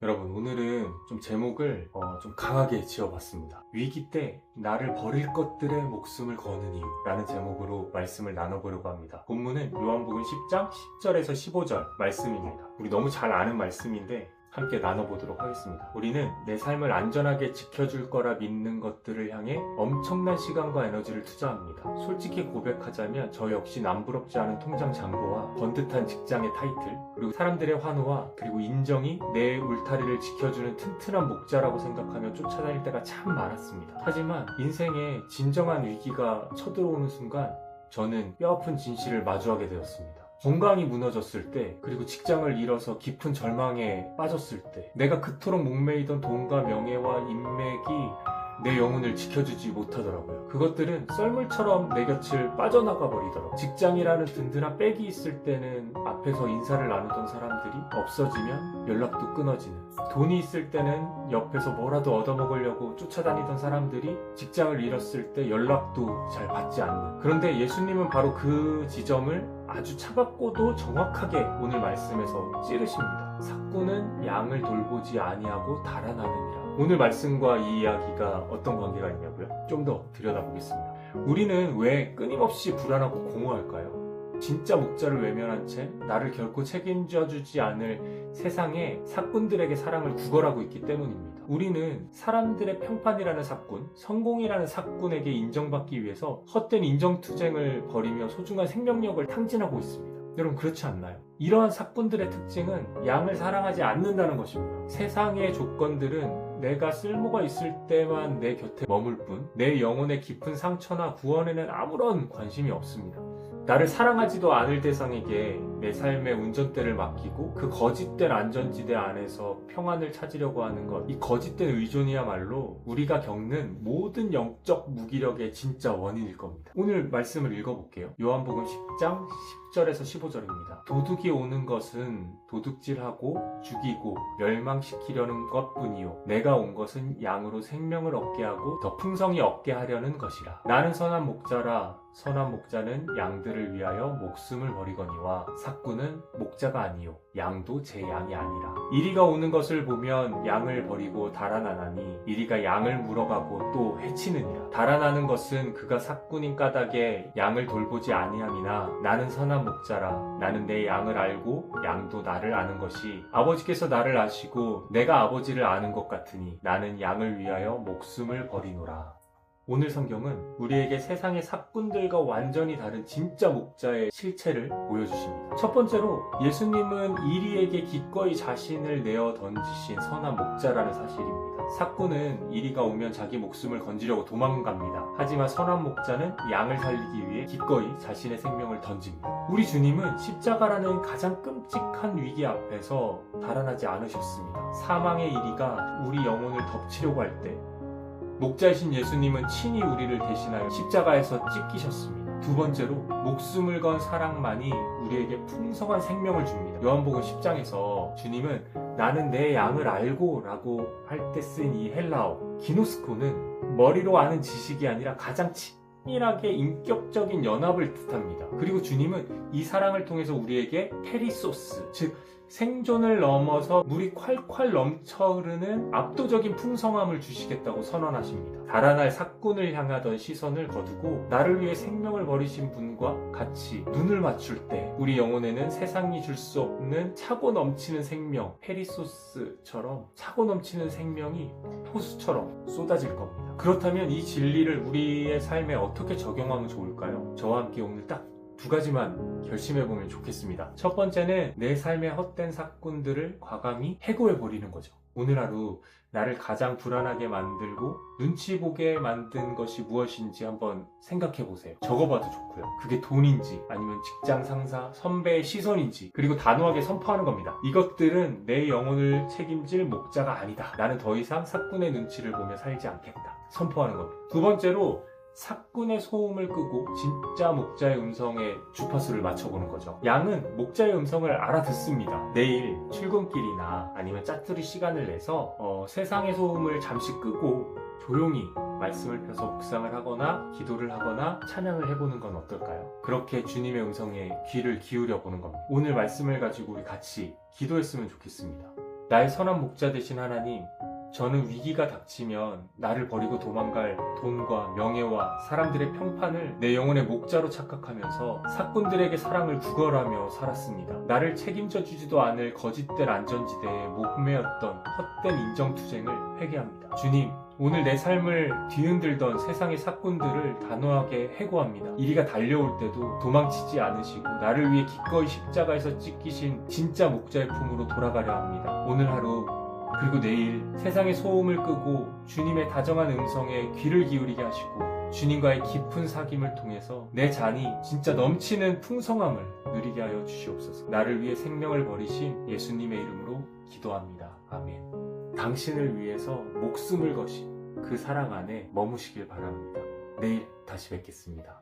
여러분, 오늘은 좀 제목을 좀 강하게 지어봤습니다. 위기 때 나를 버릴 것들의 목숨을 거는 이유 라는 제목으로 말씀을 나눠보려고 합니다. 본문은 요한복음 10장 10절에서 15절 말씀입니다. 우리 너무 잘 아는 말씀인데 함께 나눠보도록 하겠습니다. 우리는 내 삶을 안전하게 지켜줄 거라 믿는 것들을 향해 엄청난 시간과 에너지를 투자합니다. 솔직히 고백하자면 저 역시 남부럽지 않은 통장 잔고와 번듯한 직장의 타이틀, 그리고 사람들의 환호와 그리고 인정이 내 울타리를 지켜주는 튼튼한 목자라고 생각하며 쫓아다닐 때가 참 많았습니다. 하지만 인생에 진정한 위기가 쳐들어오는 순간 저는 뼈아픈 진실을 마주하게 되었습니다. 건강이 무너졌을 때, 그리고 직장을 잃어서 깊은 절망에 빠졌을 때, 내가 그토록 목매이던 돈과 명예와 인맥이 내 영혼을 지켜주지 못하더라고요. 그것들은 썰물처럼 내 곁을 빠져나가 버리더라고요. 직장이라는 든든한 백이 있을 때는 앞에서 인사를 나누던 사람들이 없어지면 연락도 끊어지는, 돈이 있을 때는 옆에서 뭐라도 얻어먹으려고 쫓아다니던 사람들이 직장을 잃었을 때 연락도 잘 받지 않는. 그런데 예수님은 바로 그 지점을 아주 차갑고도 정확하게 오늘 말씀에서 찌르십니다. 삭구는 양을 돌보지 아니하고 달아나느니라. 오늘 말씀과 이 이야기가 어떤 관계가 있냐고요? 좀 더 들여다보겠습니다. 우리는 왜 끊임없이 불안하고 공허할까요? 진짜 목자를 외면한 채 나를 결코 책임져주지 않을 세상의 삭군들에게 사랑을 구걸하고 있기 때문입니다. 우리는 사람들의 평판이라는 삭군, 성공이라는 삭군에게 인정받기 위해서 헛된 인정투쟁을 벌이며 소중한 생명력을 탕진하고 있습니다. 여러분, 그렇지 않나요? 이러한 삭군들의 특징은 양을 사랑하지 않는다는 것입니다. 세상의 조건들은 내가 쓸모가 있을 때만 내 곁에 머물 뿐 내 영혼의 깊은 상처나 구원에는 아무런 관심이 없습니다. 나를 사랑하지도 않을 대상에게 내 삶의 운전대를 맡기고 그 거짓된 안전지대 안에서 평안을 찾으려고 하는 것, 이 거짓된 의존이야말로 우리가 겪는 모든 영적 무기력의 진짜 원인일 겁니다. 오늘 말씀을 읽어볼게요. 요한복음 10장 10절에서 15절입니다. 도둑이 오는 것은 도둑질하고 죽이고 멸망시키려는 것뿐이요 내가 온 것은 양으로 생명을 얻게 하고 더 풍성히 얻게 하려는 것이라. 나는 선한 목자라. 선한 목자는 양들을 위하여 목숨을 버리거니와 삭구는 목자가 아니요 양도 제 양이 아니라. 이리가 오는 것을 보면 양을 버리고 달아나나니 이리가 양을 물어가고 또 해치느니라. 달아나는 것은 그가 삭군인 까닭에 양을 돌보지 아니함이나 나는 선한 목자라. 나는 내 양을 알고 양도 나를 아는 것이 아버지께서 나를 아시고 내가 아버지를 아는 것 같으니 나는 양을 위하여 목숨을 버리노라. 오늘 성경은 우리에게 세상의 삭군들과 완전히 다른 진짜 목자의 실체를 보여주십니다. 첫 번째로 예수님은 이리에게 기꺼이 자신을 내어 던지신 선한 목자라는 사실입니다. 삭군은 이리가 오면 자기 목숨을 건지려고 도망갑니다. 하지만 선한 목자는 양을 살리기 위해 기꺼이 자신의 생명을 던집니다. 우리 주님은 십자가라는 가장 끔찍한 위기 앞에서 달아나지 않으셨습니다. 사망의 이리가 우리 영혼을 덮치려고 할 때 목자이신 예수님은 친히 우리를 대신하여 십자가에서 찢기셨습니다. 두 번째로 목숨을 건 사랑만이 우리에게 풍성한 생명을 줍니다. 요한복음 10장에서 주님은 나는 내 양을 알고 라고 할 때 쓴 이 헬라어 기노스코는 머리로 아는 지식이 아니라 가장 친밀하게 인격적인 연합을 뜻합니다. 그리고 주님은 이 사랑을 통해서 우리에게 페리소스, 즉 생존을 넘어서 물이 콸콸 넘쳐 흐르는 압도적인 풍성함을 주시겠다고 선언하십니다. 달아날 삭군을 향하던 시선을 거두고 나를 위해 생명을 버리신 분과 같이 눈을 맞출 때 우리 영혼에는 세상이 줄 수 없는 차고 넘치는 생명, 페리소스처럼 차고 넘치는 생명이 호수처럼 쏟아질 겁니다. 그렇다면 이 진리를 우리의 삶에 어떻게 적용하면 좋을까요? 저와 함께 오늘 딱 두 가지만 결심해보면 좋겠습니다. 첫 번째는 내 삶의 헛된 삭군들을 과감히 해고해버리는 거죠. 오늘 하루 나를 가장 불안하게 만들고 눈치 보게 만든 것이 무엇인지 한번 생각해보세요. 적어봐도 좋고요. 그게 돈인지 아니면 직장 상사, 선배의 시선인지, 그리고 단호하게 선포하는 겁니다. 이것들은 내 영혼을 책임질 목자가 아니다. 나는 더 이상 삭군의 눈치를 보며 살지 않겠다. 선포하는 겁니다. 두 번째로 삭군의 소음을 끄고 진짜 목자의 음성에 주파수를 맞춰보는 거죠. 양은 목자의 음성을 알아듣습니다. 내일 출근길이나 아니면 짜투리 시간을 내서 세상의 소음을 잠시 끄고 조용히 말씀을 펴서 묵상을 하거나 기도를 하거나 찬양을 해보는 건 어떨까요? 그렇게 주님의 음성에 귀를 기울여 보는 겁니다. 오늘 말씀을 가지고 우리 같이 기도했으면 좋겠습니다. 나의 선한 목자 되신 하나님, 저는 위기가 닥치면 나를 버리고 도망갈 돈과 명예와 사람들의 평판을 내 영혼의 목자로 착각하면서 사꾼들에게 사랑을 구걸하며 살았습니다. 나를 책임져 주지도 않을 거짓된 안전지대에 목매였던 헛된 인정투쟁을 회개합니다. 주님, 오늘 내 삶을 뒤흔들던 세상의 사꾼들을 단호하게 해고합니다. 이리가 달려올 때도 도망치지 않으시고 나를 위해 기꺼이 십자가에서 찢기신 진짜 목자의 품으로 돌아가려 합니다. 오늘 하루 그리고 내일 세상의 소음을 끄고 주님의 다정한 음성에 귀를 기울이게 하시고 주님과의 깊은 사귐을 통해서 내 잔이 진짜 넘치는 풍성함을 누리게 하여 주시옵소서. 나를 위해 생명을 버리신 예수님의 이름으로 기도합니다. 아멘. 당신을 위해서 목숨을 거신 그 사랑 안에 머무시길 바랍니다. 내일 다시 뵙겠습니다.